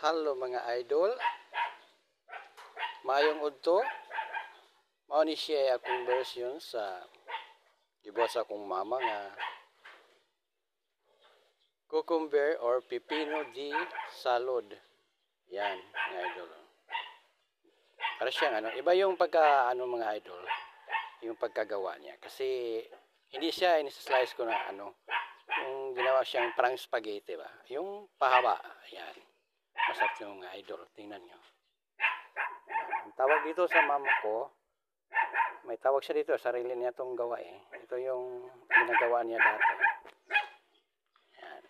Hello mga idol, maayong udto. Mao ni siya akong version sa gibuhat sa akong mama nga cucumber or pepino di salad. Yan mga idol. Para siyang iba yung pagka mga idol, yung pagkagawa niya kasi hindi siya ini-slice ko na yung ginawa siyang parang spaghetti ba, yung pahaba. Yan, masarap yung mga idol, tingnan nyo. Ang tawag dito sa mama ko, may tawag siya dito, sarili niya itong gawa eh. Ito yung ginagawa niya dati. Yan.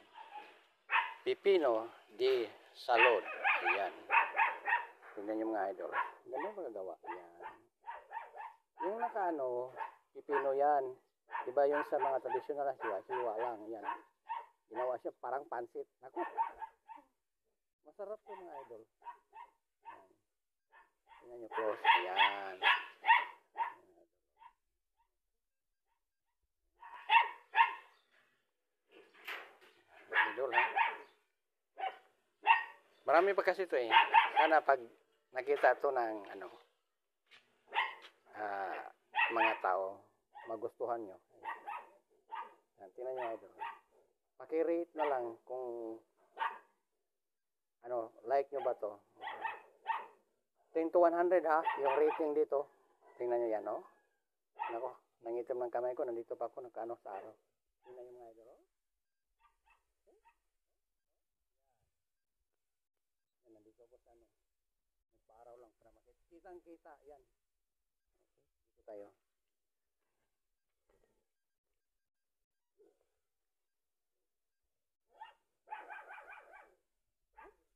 Pepino di salad. Ayan. Tingnan yung mga idol. Ganun mga gawa. Ayan. Yung pepino yan. Diba yung sa mga traditional na hiwa lang. Yan. Ginawa siya parang pansit. Naku. Masarap yung mga idol. Ayan. Tingnan nyo close. Ayan. Idol ha. Marami pa kasi ito eh. Sana pag nakita ito ng mga tao, magustuhan nyo. Yan, tingnan nyo idol. Paki-rate na lang kung like nyo ba to. 10 to 100 ha, yung rating dito. Tingnan nyo yan, oh. Nako, nangitim ng kamay ko, nandito pa ako, nagkaano sa araw. Tingnan nyo mga idol, oh. Yan, nandito ako sa nagpa-araw lang para makita. Kitang-kita, yan. Okay, dito tayo.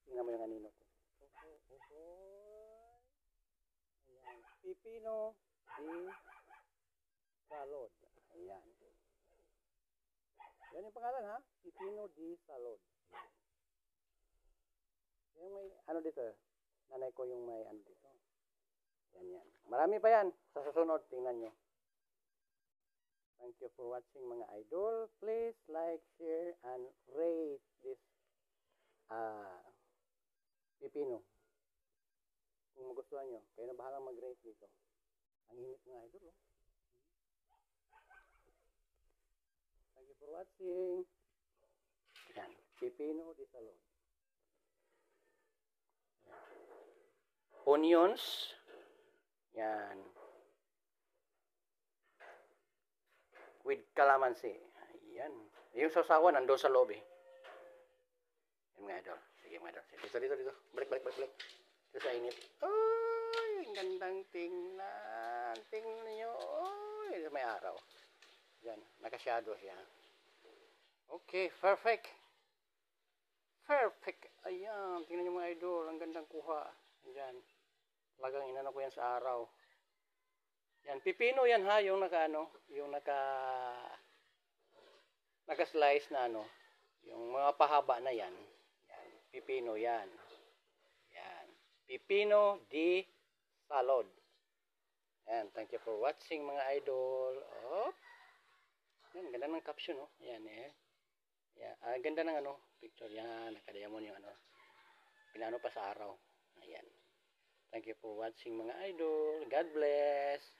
Tingnan mo yung anino ko. Ayan. Pepino di salad. Ayan. Yan yung pangalan ha. Pepino di salad. Yung may dito. Nanay ko yung may dito. Yan. Marami pa yan. Sa susunod, tingnan nyo. Thank you for watching mga idol. Please like, share, and rate this pepino. Kung magustuhan nyo, kayo na bahalang mag-rate dito. Ang init mga idol, oh. Thank you for watching. Yan, pepino di salad. Onions. Yan. With calamansi. Yan. Yung sausawan nandun sa loob eh. Yan mga idol. Sige mga idol. Dito. Balik. Dito sa init. Ay, ang gandang tingnan. Tingnan nyo. Ay, may araw. Yan. Nakasyado siya. Okay, perfect. Ayan. Tingnan nyo mga idol. Ang gandang kuha. Yan. Talagang inano ko yan sa araw. Yan. Pipino yan ha. Yung naka-slice na yung mga pahaba na yan. Yan. Pipino yan. Yan. Pepino di salad. Yan. Thank you for watching mga idol. Oh. Yan. Ganda ng caption oh. Yan eh. Yan. Ganda ng picture. Yan. Nakadiamon yung pinano pa sa araw. Ayan. Thank you for watching mga idol. God bless.